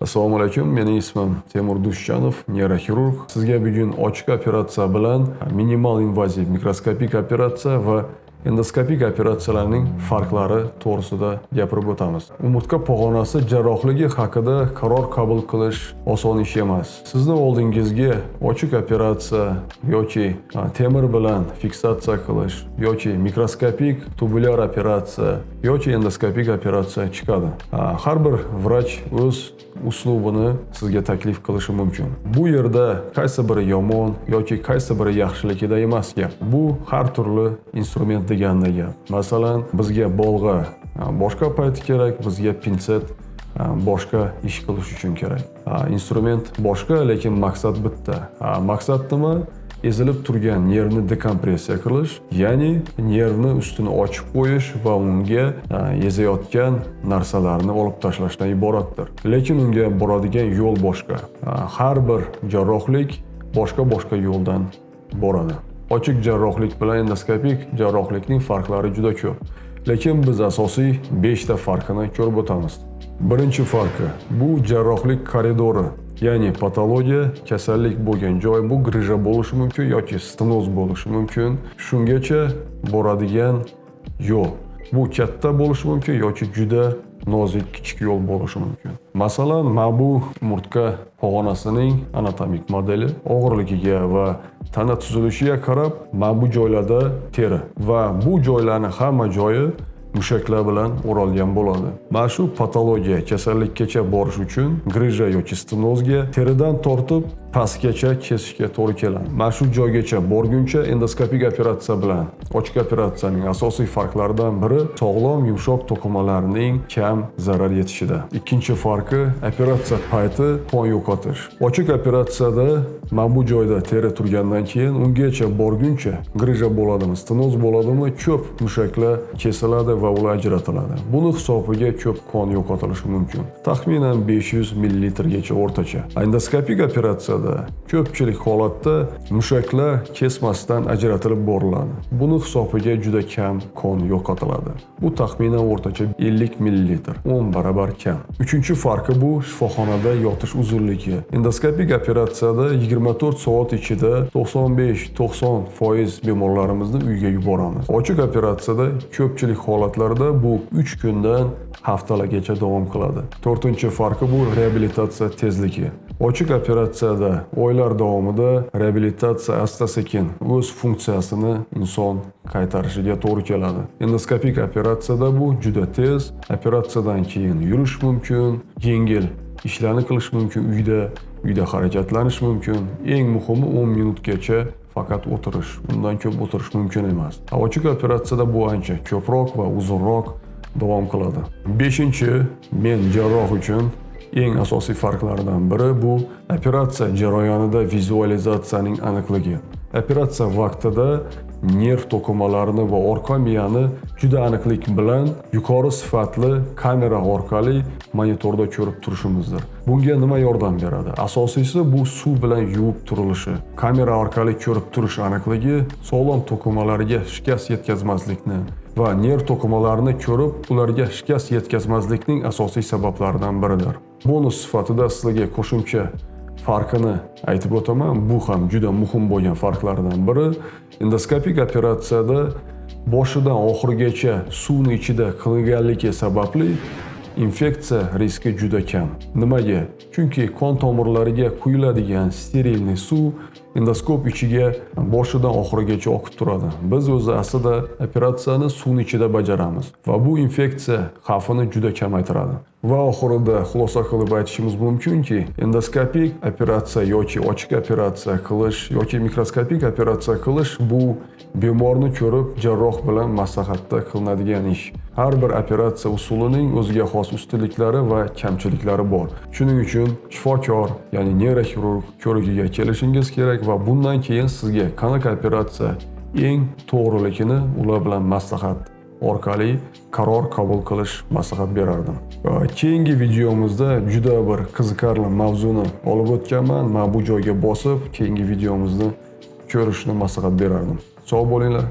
Assalomu alaykum. Mening ismim Temur Dushjanov, neyroxirurg. Sizga bugun ochiq operatsiya bilan minimal invaziv mikroskopik operatsiya va endoskopik operatsiyalarning farqlari to'g'risida gapirib o'tamiz. Umurtqa pog'onasi jarrohligi haqida qaror qabul qilish oson ish emas. Sizni oldingizga ochiq operatsiya yoki temir bilan fiksatsiya qilish yoki mikroskopik tubulyar operatsiya yoki endoskopik operatsiya chiqadi. Har bir vrach o'z uslubini sizga taklif qilishi mumkin. Bu yerda qaysi biri yomon yoki qaysi biri yaxshiligida emas gap. Bu har turli instrument deganda gap. Masalan, bizga bolg'a boshqa payti kerak, bizga pinset boshqa ish qilish uchun kerak. Instrument boshqa, lekin maqsad bitta. Maqsad nima? Ezilib turgan nervni dekompressiya qilish, ya'ni nervni ustini ochib qo'yish va unga ezayotgan narsalarni olib tashlashdan iboratdir. Lekin unga boradigan yo'l boshqa. Har bir jarrohlik boshqa yo'ldan boradi. Ochiq jarrohlik bilan endoskopik jarrohlikning farqlari juda ko'p. Lekin biz asosiy 5 ta farqini ko'rib o'tamiz. Birinchi farqi bu jarrohlik koridori. Ya'ni patologiya, kasallik bo'lgan joy bu grija bo'lishi mumkin yoki stenoz bo'lishi mumkin. Shungacha boradigan yo'l. Bu katta bo'lishi mumkin yoki juda nozik kichik yo'l bo'lishi mumkin. Masalan, mana bu umurtqa pog'onasining anatomik modeli og'irligiga va tana tuzilishiga qarab mana bu joylarda teri va bu joylarning hamma joyi mushaklar bilan o'ralgan bo'ladi. Mana shu patologiya, kasallikkacha borish uchun grija yoki stenozga teridan tortib pastgacha kesishga to'g'ri keladi. Mana shu joygacha borguncha endoskopik operatsiya bilan ochiq operatsiyaning asosiy farqlaridan biri sog'lom yumshoq to'qimalarning kam zarar yetishida. Ikkinchi farqi operatsiya payti qon yo'qotish. Ochiq operatsiyada mana bu joyda teri turgandan keyin ungacha borguncha grija bo'ladimi, stenoz bo'ladimi, ko'p mushaklar kesiladi va ular ajratiladi. Buni hisobiga ko'p qon yo'qotilishi mumkin. Taxminan 500 ml gacha o'rtacha. Endoskopik operatsiyada ko'pchilik holatda mushaklar kesmasdan ajratilib boriladi. Buni hisobiga juda kam qon yo'qotiladi. Bu taxminan o'rtacha 50 ml, 10 barobar kam. Uchinchi farqi bu shifoxonada yotish uzunligi. Endoskopik operatsiyada 24 soat ichida 95-90% bemorlarimizni uyga yuboramiz. Ochiq operatsiyada ko'pchilik holatlarda bu 3 kundan haftalargacha davom qiladi. To'rtinchi farqi bu reabilitatsiya tezligi. Ochiq operatsiyada oylar davomida reabilitatsiya asta-sekin o'z funksiyasini inson qaytarishiga to'g'ri keladi. Endoskopik operatsiyada bu juda tez. Operatsiyadan keyin yurish mumkin, yengil ishlarni qilish mumkin, uyda harakatlanish mumkin. Eng muhimi 10 minutgacha faqat o'tirish. Undan ko'p o'tirish mumkin emas. Ochiq operatsiyada bu ancha ko'proq va uzunroq davom qiladi. Beshinchi, men jarroh uchun eng asosiy farqlardan biri bu operatsiya jarayonida vizualizatsiyaning aniqligi. Operatsiya vaqtida nerv to'qimalarini va orqa miyani juda aniqlik bilan yuqori sifatli kamera orqali monitorda ko'rib turishimizdir. Bunga nima yordam beradi? Asosiysi bu suv bilan yuvib turilishi. Kamera orqali ko'rib turish aniqligi sog'lom to'qimalarga shikast yetkazmaslikni va nerv to'qimalarini ko'rib, ularga shikast yetkazmaslikning asosiy sabablaridan biridir. Bonus sifatida sizlarga qo'shimcha farqini aytib o'taman. Bu ham juda muhim bo'lgan farqlardan biri. Endoskopik operatsiyada boshidan oxirigacha suvni ichida qilinganligi sababli infeksiya riski juda kam. Nimaga? Chunki qon tomirlariga quyiladigan sterilniy suv endoskop ichiga boshidan oxirigacha oqib turadi. Biz o'zi aslida operatsiyani suvning ichida bajaramiz va bu infeksiya xavfini juda kamaytiradi. Va oxirida xulosa qilib aytishimiz mumkinki, endoskopik operatsiya yoki ochiq operatsiya qilish yoki mikroskopik operatsiya qilish bu bemorni ko'rib jarroh bilan maslahatda qilinadigan ish. Har bir operatsiya usulining o'ziga xos ustunliklari va kamchiliklari bor. Shuning uchun shifokor, ya'ni neyroxirurg ko'rigiga kelishingiz kerak va bundan keyin sizga qanaqa operatsiya eng to'g'riligini ular bilan maslahat orqali qaror qabul qilish maslahat berardim. Keyingi videomizda juda bir qiziqarli mavzuni olib o'tganman. Men bu joyga bosib, keyingi videomizni ko'rishni maslahat berardim. Sog' bo'linglar.